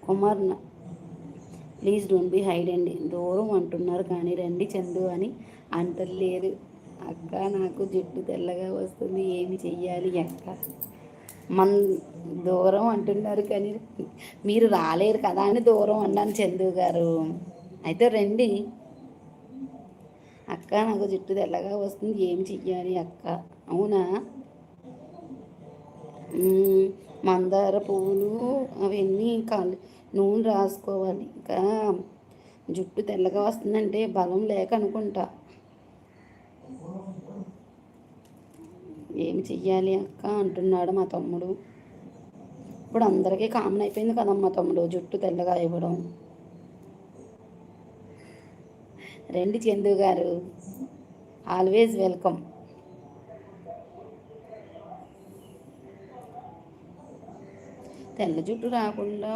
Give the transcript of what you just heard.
Kumar please don't be hide అండి, దూరం అంటున్నారు కానీ రండి చందు అని అంటలేదు. అక్క నాకు జుట్టు తెల్లగా వస్తుంది, ఏమి చెయ్యాలి అక్క? మన్ దూరం అంటున్నారు కానీ మీరు రాలేరు కదా అని దూరం అన్నాను చందు గారు. అయితే రండి అక్క, నాకు జుట్టు తెల్లగా వస్తుంది, ఏమి చెయ్యాలి అక్క? అవునా, మందార పువ్వులు అవన్నీ నూనె రాసుకోవాలి. ఇంకా జుట్టు తెల్లగా వస్తుందంటే బలం లేక అనుకుంటా. ఏమి చెయ్యాలి అక్క అంటున్నాడు మా తమ్ముడు. ఇప్పుడు అందరికీ కామన్ అయిపోయింది కదమ్మా తమ్ముడు జుట్టు తెల్లగా ఇవ్వడం. రండి చందు గారు, ఆల్వేస్ వెల్కమ్. తెల్ల జుట్టు రాకుండా